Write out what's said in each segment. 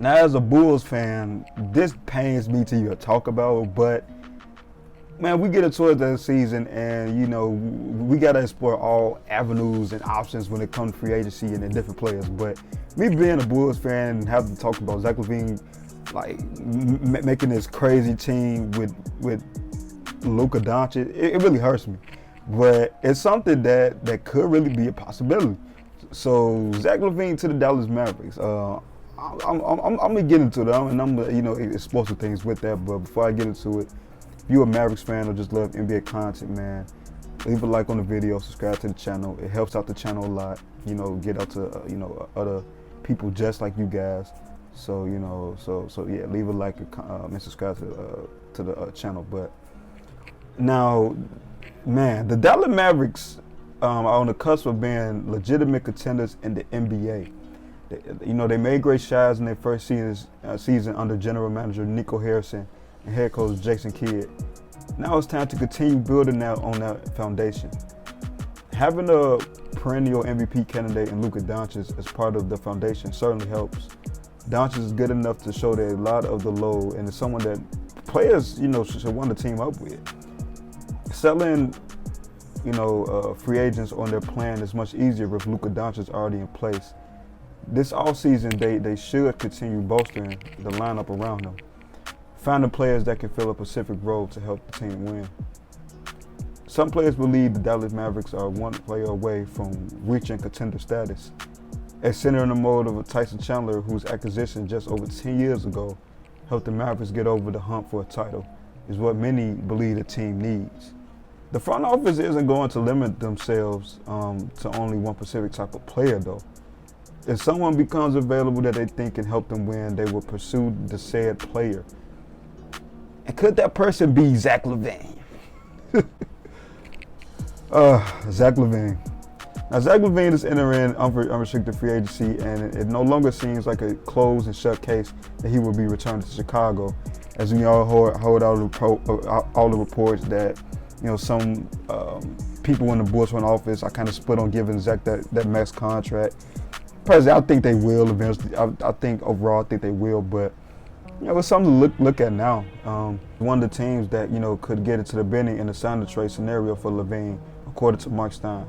Now, as a Bulls fan, this pains me to even talk about, but man, we get it towards the season, and we gotta explore all avenues and options when it comes to free agency and the different players. But me being a Bulls fan and having to talk about Zach Lavine, like making this crazy team with Luka Doncic, it really hurts me. But it's something that could really be a possibility. So Zach Lavine to the Dallas Mavericks. I'm gonna get into that, and I'm gonna explore some things with that. But before I get into it, if you're a Mavericks fan or just love NBA content, man, leave a like on the video, subscribe to the channel. It helps out the channel a lot. Get out to other people just like you guys. So yeah, leave a like and subscribe to the channel. But now, man, the Dallas Mavericks are on the cusp of being legitimate contenders in the NBA. They made great strides in their first season under general manager Nico Harrison and head coach Jason Kidd. Now it's time to continue building on that foundation. Having a perennial MVP candidate in Luka Doncic as part of the foundation certainly helps. Doncic is good enough to show that a lot of the load, and is someone that players should want to team up with. Selling free agents on their plan is much easier with Luka Doncic already in place. This offseason, they should continue bolstering the lineup around him, finding players that can fill a specific role to help the team win. Some players believe the Dallas Mavericks are one player away from reaching contender status. A center in the mold of Tyson Chandler, whose acquisition just over 10 years ago helped the Mavericks get over the hump for a title, is what many believe the team needs. The front office isn't going to limit themselves to only one specific type of player, though. If someone becomes available that they think can help them win, they will pursue the said player. And could that person be Zach Lavine? Zach Lavine. Now, Zach Lavine is entering unrestricted free agency, and it no longer seems like a closed and shut case that he will be returned to Chicago, as we all heard all the reports that some people in the Bulls front office are kind of split on giving Zach that max contract. Personally, I think they will eventually. I think overall, I think they will, but it's something to look at now. One of the teams that could get into the bidding in the sign and trade scenario for Lavine, according to Mark Stein.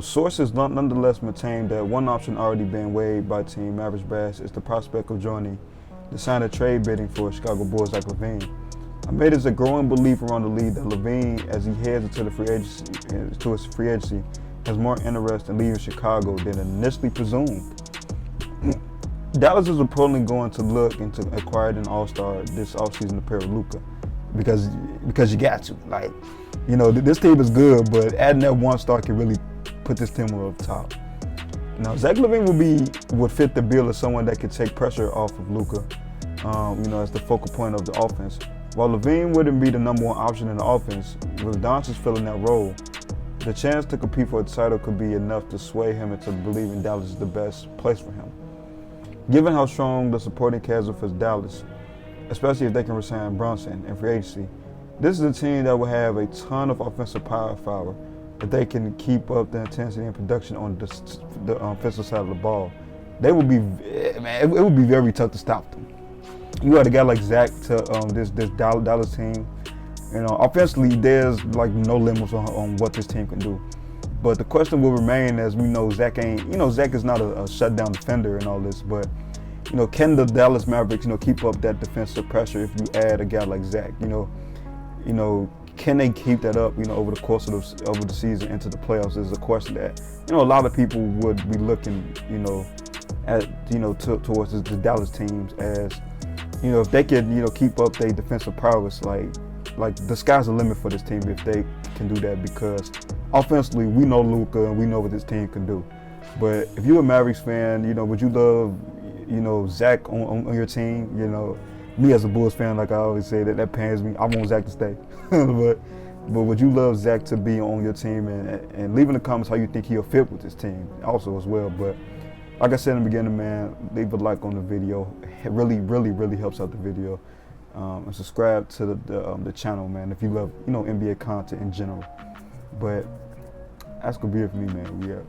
Sources nonetheless maintain that one option already being weighed by Team Mavericks brass is the prospect of joining the sign and trade bidding for Chicago Bulls like Lavine. I made it a growing belief around the league that Lavine, as he heads into his free agency, has more interest in leaving Chicago than initially presumed. Dallas is reportedly going to look into acquiring an all-star this offseason to pair with Luka, because you got to. This team is good, but adding that one star can really put this team over the top. Now, Zach Lavine would fit the bill as someone that could take pressure off of Luka, as the focal point of the offense. While Lavine wouldn't be the number one option in the offense, with Doncic filling that role, the chance to compete for a title could be enough to sway him into believing Dallas is the best place for him. Given how strong the supporting cast is for Dallas, especially if they can resign Brunson in free agency, this is a team that will have a ton of offensive power if they can keep up the intensity and production on the offensive side of the ball. It would be very tough to stop them. You got a guy like Zach to this Dallas team. Offensively, there's no limits on what this team can do. But the question will remain, as we know, Zach is not a shutdown defender and all this, but can the Dallas Mavericks keep up that defensive pressure if you add a guy like Zach? Can they keep that up over the course of the season into the playoffs is a question that a lot of people would be looking at towards the Dallas teams, as if they can keep up their defensive prowess, like the sky's the limit for this team if they can do that, because offensively we know Luka and we know what this team can do. But if you're a Mavericks fan, would you love Zach on your team? Me as a Bulls fan, like I always say, that pains me. I want Zach to stay. but would you love Zach to be on your team? And leave in the comments how you think he'll fit with this team also as well. But like I said in the beginning, man, leave a like on the video. It really helps out the video. And subscribe to the channel, man, if you love NBA content in general. But that's gonna be it for me, man. We out.